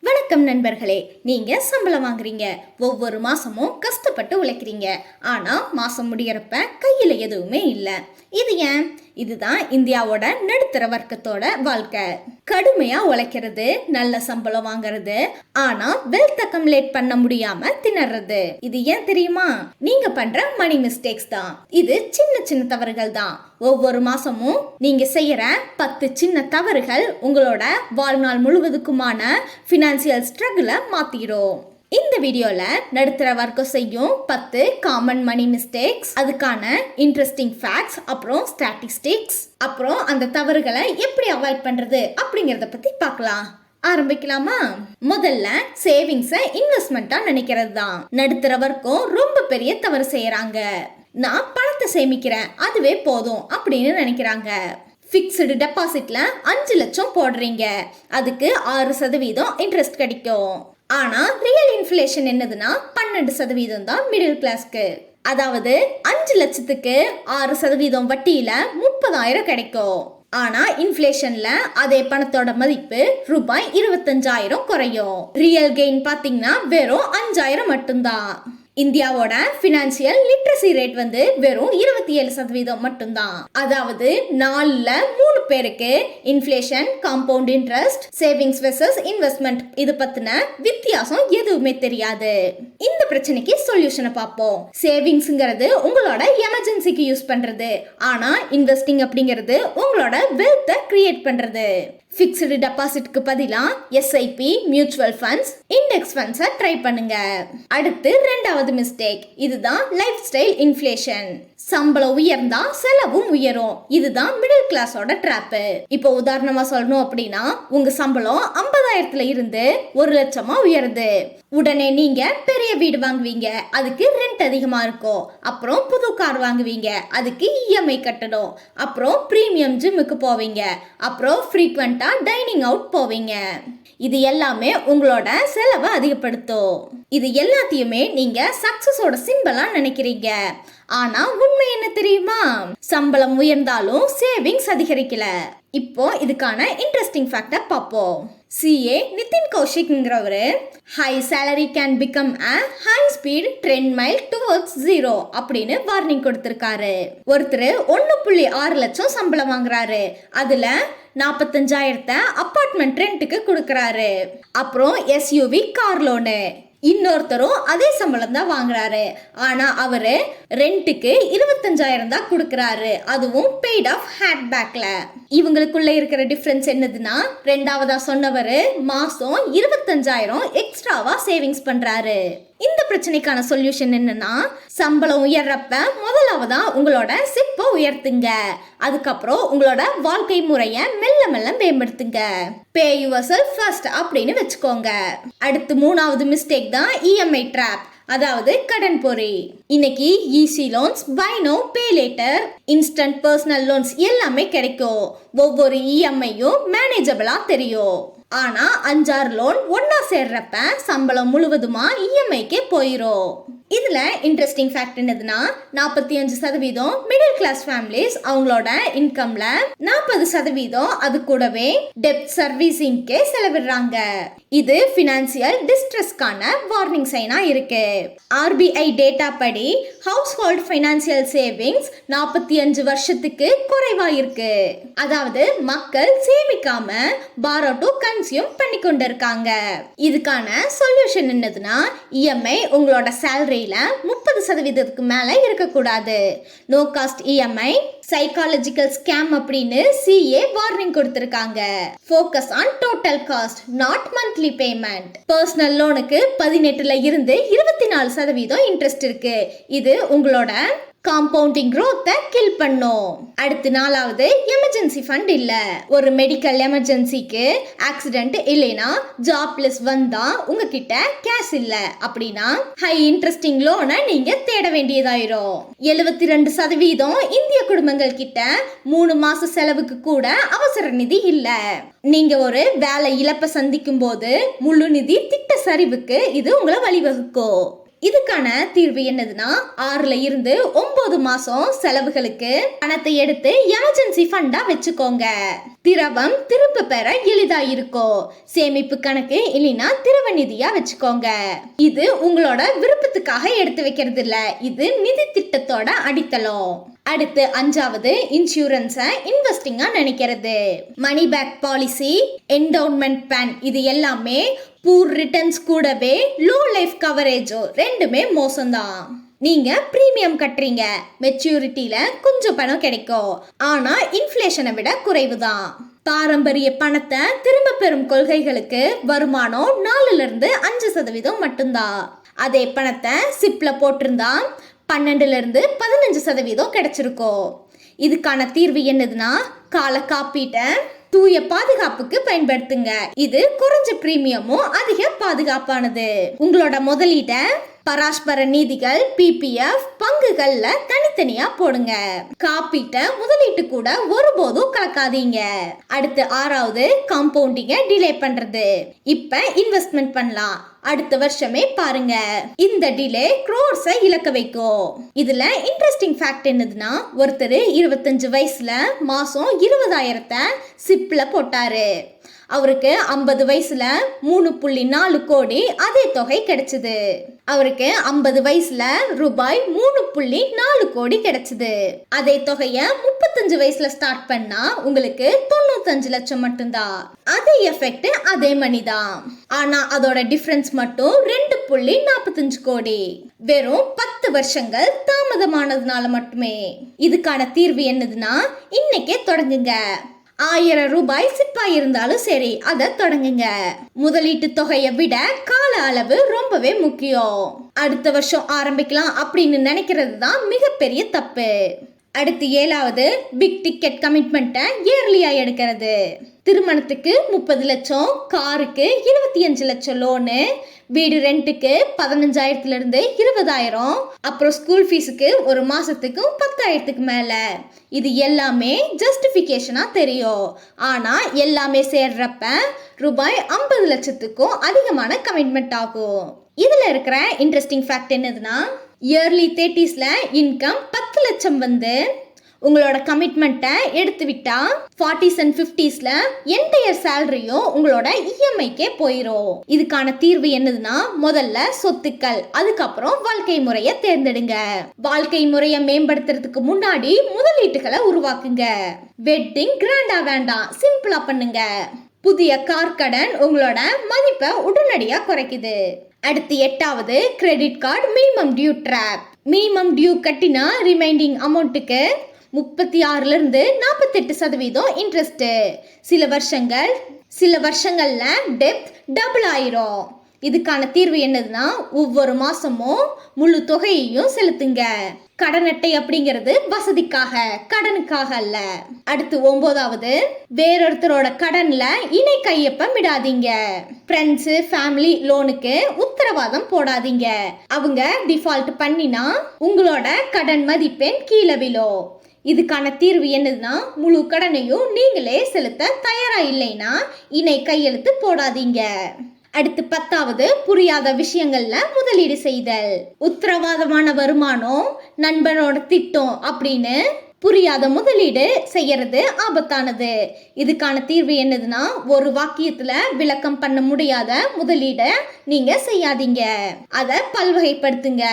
வணக்கம் நண்பர்களே. நீங்க சம்பளம் வாங்குறீங்க, ஒவ்வொரு மாசமும் கஷ்டப்பட்டு உழைக்கிறீங்க. ஆனா மாசம் முடியறப்ப கையில எதுவுமே இல்ல. இது ஏன்? இதுதான் இந்தியாவோட நடுத்தர வர்க்கத்தோட வாழ்க்கை. கடுமையா உழைக்கிறது, நல்ல சம்பளம் வாங்குறது, ஆனா வெல்த் அக்கம்லேட் பண்ண முடியாம திணறது. இது ஏன் தெரியுமா? நீங்க பண்ற மணி மிஸ்டேக்ஸ் தான். இது சின்ன சின்ன தவறுகள் தான். ஒவ்வொரு மாசமும் நீங்க செய்யற 10 சின்ன தவறுகள் உங்களோட வாழ்நாள் முழுவதுக்குமான ஃபினான்சியல் ஸ்ட்ரகிளை மாத்திரும். இந்த வீடியோல நடுத்தர வர்க்கம் செய்யும் 10 காமன் மணி மிஸ்டேக்ஸ், அதுக்கான இன்ட்ரெஸ்டிங் ஃபேக்ட்ஸ், அப்புறம் ஸ்டாட்டிஸ்டிக்ஸ், அப்புறம் அந்த தவறுகளை எப்படி அவாய்ட் பண்றது அப்படிங்கறத பத்தி பார்க்கலாம். ஆரம்பிக்கலாமா? முதல்ல சேவிங்ஸை இன்வெஸ்ட்மெண்டா நினைக்கிறது தான். நடுத்தர வர்க்கம் ரொம்ப பெரிய தவறு செய்யறாங்க. நான் பணத்தை சேமிக்கிறேன், அதுவே போதும் அப்படின்னு நினைக்கிறாங்க. ஃபிக்ஸ்டு டெபாசிட்ல 5 லட்சம் போடுறீங்க, அதுக்கு 6% இன்ட்ரெஸ்ட் கிடைக்கும். ஆனா ரியல் இன்ஃப்ளேஷன் என்னதுன்னா 12% தான் மிடில் கிளாஸ்க்கு. அதாவது 5 லட்சத்துக்கு 6% வட்டியில 30,000 கிடைக்கும். ஆனா இன்ஃப்ளேஷன்ல அதே பணத்தோட மதிப்பு ரூபாய் 25,000 குறையும். ரியல் கெயின் பாத்தீங்கன்னா வெறும் 5,000 மட்டும்தான். இந்தியாவோட பினான்சியல் லிட்ரஸி ரேட் வெறும் 27% மட்டும்தான். அதாவது 4ல் 3 பேருக்கு inflation, compound interest, savings versus investment இது பத்தின வித்தியாசம் எதுவுமே தெரியாது. இந்த பிரச்சனைக்கு சொல்யூஷனை பார்ப்போம். சேவிங்ஸ்ங்கிறது உங்களோட எமர்ஜென்சிக்கு யூஸ் பண்றது, ஆனா இன்வெஸ்டிங் அப்படிங்கிறது உங்களோட வெல்த்தை கிரியேட் பண்றது. ஃபிக்ஸ்டு டெபாசிட்க்கு பதிலா எஸ்ஐபி, மியூச்சுவல் ஃபண்ட்ஸ், இண்டெக்ஸ் ஃபண்ட்ஸை ட்ரை பண்ணுங்க. அடுத்து 2வது மிஸ்டேக், இதுதான் லைஃப் ஸ்டைல் இன்ஃப்ளேஷன். சம்பளம் உயர்ந்தா செலவும் உயரும். இதுதான் மிடில் கிளாஸோட ட்ராப்பு. இப்போ உதாரணமா சொல்லணும் அப்படின்னா, உங்க சம்பளம் 50,000ல இருந்து 1 லட்சமா உயருது. உடனே நீங்க பெரிய வீடு வாங்குவீங்க, அதுக்கு ரெண்ட் அதிகமா இருக்கும். அப்புறம் புது கார் வாங்குவீங்க, அதுக்கு இஎம்ஐ கட்டணும். அப்புறம் பிரீமியம் ஜிம்முக்கு போவீங்க. அப்புறம் ஃப்ரீக்வெண்டா டைனிங் அவுட் போவீங்க. இது எல்லாமே உங்களோட செலவை அதிகப்படுத்தும். இது எல்லாத்தையுமே நீங்க சக்சஸோட சிம்பலா நினைக்கிறீங்க. ஆனா உண்மை என்ன தெரியுமா? சம்பளம் உயர்ந்தாலும் சேவிங்ஸ் அதிகரிக்கல. இப்போ இதுக்கான இன்ட்ரெஸ்டிங் ஃபேக்டர் பார்ப்போம். சிஏ நிதின் கௌஷிக்ங்கிறவரு high salary can become a high speed treadmill towards 0 அப்படின்னு வார்னிங் கொடுத்திருக்காரு. ஒருத்தர் 1.6 லட்சம் சம்பளம் வாங்குறாரு, அதுல 45,000 அபார்ட்மெண்ட் ரெண்ட்டுக்கு கொடுக்கறாரு. அப்புறம் எஸ்யூவி கார் லோனு. இன்னொருத்தரும் அதே சம்பளம் தான் வாங்குறாரு, ஆனா அவரு ரெண்ட்டுக்கு 25,000 தான் கொடுக்கறாரு, அதுவும் பெய்ட் ஆஃப் ஹேட் பேக்ல. இவங்களுக்குள்ள இருக்கிற டிஃபரன்ஸ் என்னதுன்னா, 2வதா சொன்னவரு மாசம் 25,000 எக்ஸ்ட்ராவா சேவிங்ஸ் பண்றாரு. இந்த பிரச்சனைக்கான சொல்யூஷன் என்னன்னா, சம்பளம் உயர்றப்ப முதலாவதா உங்களோட சிப்பை உயர்த்துங்க. அதுக்கப்புறம் உங்களோட வாழ்க்கை முறைய மெல்ல மெல்ல மேம்படுத்துங்க. பே யுவர்செல்ஃப் ஃபர்ஸ்ட் அப்படின்னு வச்சுக்கோங்க. அடுத்து 3வது மிஸ்டேக் தான் இஎம்ஐ ட்ராப், அதாவது கடன் பொறி. இன்னைக்கு easy loans, buy now pay later, instant personal loans எல்லாமே கிடைக்கும். ஒவ்வொரு இஎம்ஐயும் மேனேஜபிளா தெரியும். ஆனா 5-6 லோன் ஒன்னா சேர்றப்ப சம்பளம் முழுவதுமா இஎம்ஐக்கே போயிரும். இதுல இன்ட்ரெஸ்டிங் ஃபேக்ட் என்னதுன்னா, 45% மிடில் கிளாஸ் ஃபேமிலிஸ் அவங்களோட இன்கம்ல 40% அது கூடவே டெப்ட் சர்வீசிங்க்கே செலவிடுறாங்க. இது பினான்சியல் டிஸ்ட்ரெஸ்க்கான வார்னிங் சைனா இருக்கு. ஆர்பிஐ டேட்டா படி ஹவுஸ் ஹோல்ட் ஃபைனான்சியல் சேவிங்ஸ் 45 வருஷத்துக்கு குறைவா இருக்கு. அதாவது மக்கள் சேமிக்காம பாரோ டு கன்சியூம் பண்ணி கொண்டு இருக்காங்க. இதுக்கான சொல்யூஷன் என்னதுன்னா, இஎம்ஐ உங்களோட சேலரி 30% மேல இருக்கக்கூடாது. No cost EMI psychological scam அப்படின்னு சிஏ வார்னிங் கொடுத்திருக்காங்க. Focus on total cost, not monthly payment. Personal லோனுக்கு 18ல இருந்து 24% இன்ட்ரெஸ்ட் இருக்கு. இது உங்களோட காம்பவுண்டிங் growth கில் பண்ணும். அடுத்து 4வது எமர்ஜென்சி ஃபண்ட் இல்ல. ஒரு மெடிக்கல் எமர்ஜென்சிக்கு, ஆக்சிடென்ட் இல்லைனா ஜாப்லெஸ் வந்தா உங்ககிட்ட கேஷ் இல்ல அப்படின்னா ஹை இன்ட்ரெஸ்டிங் லோனை நீங்க தேட வேண்டியதாயிரும். 72% இந்திய குடும்பங்கள் கிட்ட 3 மாச செலவுக்கு கூட அவசர நிதி இல்ல. நீங்க ஒரு வேலை இழப்பை சந்திக்கும் போது முழு நிதி திட்ட சரிவுக்கு இது உங்களை வழிவகுக்கும். இதுக்கான தீர்வு என்னதுன்னா 6ல இருந்து 9 மாசம் செலவுகளுக்கு பணத்தை எடுத்து எமர்ஜென்சி ஃபண்டா வச்சுக்கோங்க. திரவம் திரும்ப பெற எளிதா இருக்கும். சேமிப்பு கணக்கு இல்லைன்னா திரவ நிதியா வச்சுக்கோங்க. இது உங்களோட விருப்பத்துக்காக எடுத்து வைக்கிறது இல்ல, இது நிதி திட்டத்தோட அடித்தளம். அடுத்து 5வது இன்சூரன்ஸை இன்வெஸ்டிங்கா நினைக்கிறது. Money back policy, endowment plan இது எல்லாமே பூர் ரிட்டர்ன்ஸ் கூடவே லோ லைஃப் கவரேஜோ ரெண்டுமே மோசம்தான். நீங்க பிரீமியம் கட்டுறீங்க, மெச்சூரிட்டியில கொஞ்சம் பணம் கிடைக்கும், ஆனா இன்ஃப்ளேஷனை விட குறைவுதான். பாரம்பரிய பணத்தை திரும்ப பெறும் கொள்கைகளுக்கு வருமானம் 4ல இருந்து 5% மட்டும்தான். அதே பணத்தை சிப்ல போட்டிருந்தா 12ல இருந்து 15% கிடைச்சிருக்கும். இதுக்கான தீர்வு என்னதுன்னா கால காப்பீட்டை தூய பாதுகாப்புக்கு பயன்படுத்துங்க. இது குறைஞ்ச பிரீமியமும் அதிக பாதுகாப்பானது. உங்களோட முதலீட்டை பராஸ்பர நிதிகள், பிபிஎஃப், பங்குகள்ல தனித்தனியா போடுங்க. காப்பீட்டை முதலீட்டு கூட ஒருபோதும் கலக்காதீங்க. அடுத்து 6வது காம்பவுண்டிங்க டிலே பண்றது. இப்ப இன்வெஸ்ட்மெண்ட் பண்ணலாம், அடுத்த வருஷமே பாருங்க. இந்த டிலே க்ரோர்ஸை இழக்க வைக்கும். இதுல இன்ட்ரெஸ்டிங் ஃபேக்ட் என்னதுன்னா ஒருத்தர் 25 வயசுல மாசம் 20,000 சிப்ல போட்டாரு. அவருக்கு 50 வயசுல 3.4 கோடி அதே தொகை கிடைச்சது. அவருக்கு 50 வயசுல ரூபாய் 3.4 கோடி கிடைச்சது. அதே தொகைய 35 வயசுல ஸ்டார்ட் பண்ணா உங்களுக்கு 95 லட்சம் மட்டும்தான். அதே எஃபெக்ட் அதே மணிதான், ஆனா அதோட டிஃபரன்ஸ் மட்டும் 2.45 கோடி. வெறும் 10 வருஷங்கள் தாமதமானதுனால மட்டுமே. இதுக்கான தீர்வு என்னதுன்னா இன்னைக்கே தொடங்குங்க. 1000 ரூபாய் சிப்பா இருந்தாலும் சரி, அதை தொடங்குங்க. முதலீட்டு தொகையை விட கால அளவு ரொம்பவே முக்கியம். அடுத்த வருஷம் ஆரம்பிக்கலாம் அப்படின்னு நினைக்கிறது தான் மிகப்பெரிய தப்பு. அடுத்து 7வது பிக் டிக்கெட் கமிட்மெண்ட்டை இயர்லியா எடுக்கிறது. திருமணத்துக்கு 30 லட்சம், காருக்கு 25 லட்சம் லோனு, வீடு ரெண்ட்டுக்கு 15,000ல இருந்து 20,000, அப்புறம் ஸ்கூல் ஃபீஸுக்கு ஒரு மாசத்துக்கு 10,000க்கு மேல. இது எல்லாமே ஜஸ்டிஃபிகேஷனா தெரியும், ஆனா எல்லாமே சேர்றப்ப ரூபாய் 50 லட்சத்துக்கும் அதிகமான கமிட்மெண்ட் ஆகும். இதுல இருக்கிற இன்ட்ரெஸ்டிங் ஃபேக்ட் என்னதுன்னா இயர்லி 30ஸ்ல இன்கம் 10 லட்சம் வந்து உங்களோட கமிட்மெண்ட்டை எடுத்து விட்டா 40s and 50ஸ்ல என்டையர் சேலரியும் உங்களோட இஎம்ஐக்கே போயிடும். இதுக்கான தீர்வு என்னதுன்னா முதல்ல சொத்துக்கள், அதுக்கப்புறம் வாழ்க்கை முறையை தேர்ந்தெடுங்க. வாழ்க்கை முறையை மேம்படுத்துறதுக்கு முன்னாடி முதலீட்டுகளை உருவாக்குங்க. வெட்டிங் கிராண்டா வேண்டாம், சிம்பிளா பண்ணுங்க. புதிய கார் கடன் உங்களோட மதிப்பை உடனடியாக குறைக்குது. அடுத்து 8வது credit card minimum due trap. Minimum due கட்டினா ரிமைண்டிங் அமௌண்ட்டுக்கு 36ல இருந்து 48% இன்ட்ரெஸ்ட். சில வருஷங்கள்ல டெப்த் டபுள் ஆயிரும். இதுக்கான தீர்வு என்னதுன்னா ஒவ்வொரு மாசமும் முழு தொகையையும் செலுத்துங்க. கடன் அட்டை அப்படிங்கிறது வசதிக்காக, கடனுக்காக அல்ல. அடுத்து 9வது வேறொருத்தரோட கடன்ல இணை கையொப்பம் விடாதீங்க. ஃப்ரெண்ட்ஸ், ஃபேமிலி லோனுக்கு உத்தரவாதம் போடாதீங்க. அவங்க டிஃபால்ட் பண்ணினா உங்களோட கடன் மதிப்பெண் கீழே விழும். இதுக்கான தீர்வு என்னதுன்னா முழு கடனையும் நீங்களே செலுத்த தயாரா இல்லைன்னா இணை கையெழுத்து போடாதீங்க. அடுத்து 10வது புரியாத விஷயங்கள்ல முதலீடு செய்தல். உத்தரவாதமான வருமானம், நண்பனோட திட்டம் அப்படின்னு புரியாத முதலீடு செய்யறது ஆபத்தானது. இதுக்கான தீர்வு என்னதுன்னா ஒரு வாக்கியத்துல விளக்கம் பண்ண முடியாத முதலீட நீங்க செய்யாதீங்க. அதை பல்வகைப்படுத்துங்க.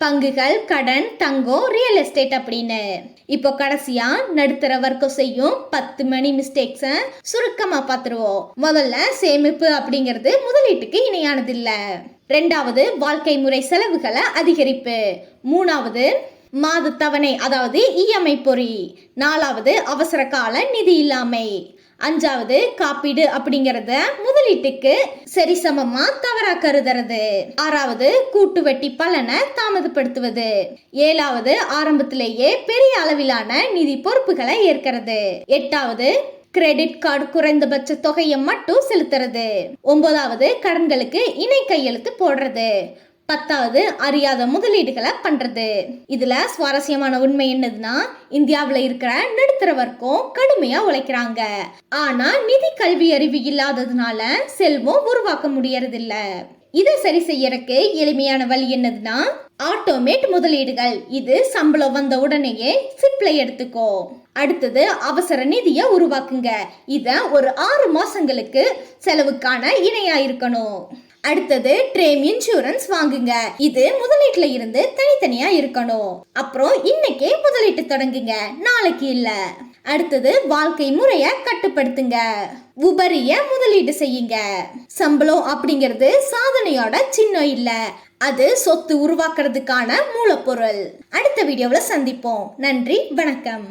பங்குகள், கடன், தங்கம், ரியல் எஸ்டேட் அப்படின்னு. இப்போ கடைசியா நடுத்தர வர்க்கம் செய்யும் 10 மணி மிஸ்டேக்ஸை சுருக்கமா பார்த்துருவோம். முதல்ல சேமிப்பு அப்படிங்கிறது முதலீட்டுக்கு இணையானது இல்ல. 2வது வாழ்க்கை முறை செலவுகளை அதிகரிப்பு. 3வது மாத தவணை அதாவது இஎம்ஐ பொறி. 4வது அவசர கால நிதி இல்லாமை. 5வது காப்பீடு அப்படிங்கறத முதலீட்டுக்கு சரிசமமா தவறா கருதுறது. 6வது கூட்டு வட்டி பலனை தாமதப்படுத்துவது. 7வது ஆரம்பத்திலேயே பெரிய அளவிலான நிதி பொறுப்புகளை ஏற்கிறது. 8வது கிரெடிட் கார்டு குறைந்தபட்ச தொகையை மட்டும் செலுத்துறது. 9வது கடன்களுக்கு இணை கையெழுத்து போடுறது. 10வது அறியாத முதலீடுகளை பண்றது. இதுல சுவாரஸ்யமான உண்மை என்னதுன்னா இந்தியாவில் இருக்கிற நடுத்தர வர்க்கம் கடுமையா உழைக்கிறாங்க, ஆனா நிதி கல்வி அறிவு இல்லாததுனால செல்வம் உருவாக்க முடியறது இல்ல. இதை சரி செய்யறதுக்கு எளிமையான வழி என்னதுன்னா ஆட்டோமேட் முதலீடுகள். இது சம்பளம் வந்த உடனேயே சிப்ல எடுத்துக்கோ. அடுத்தது அவசர நிதியை உருவாக்குங்க. இத ஒரு 6 மாசங்களுக்கு செலவுக்கான இணையா இருக்கணும். அடுத்தது ட்ரேம் இன்சூரன்ஸ் வாங்குங்க. இது முதலீட்டுல இருந்து தனித்தனியா இருக்கணும். அப்புறம் இன்னைக்கே முதலீட்டு தொடங்குங்க, நாளைக்கு இல்ல. அடுத்தது வாழ்க்கை முறைய கட்டுப்படுத்துங்க. உபரிய முதலீடு செய்யுங்க. சம்பளம் அப்படிங்கிறது சாதனையோட சின்னம் இல்ல, அது சொத்து உருவாக்குறதுக்கான மூலப்பொருள். அடுத்த வீடியோவில் சந்திப்போம். நன்றி, வணக்கம்.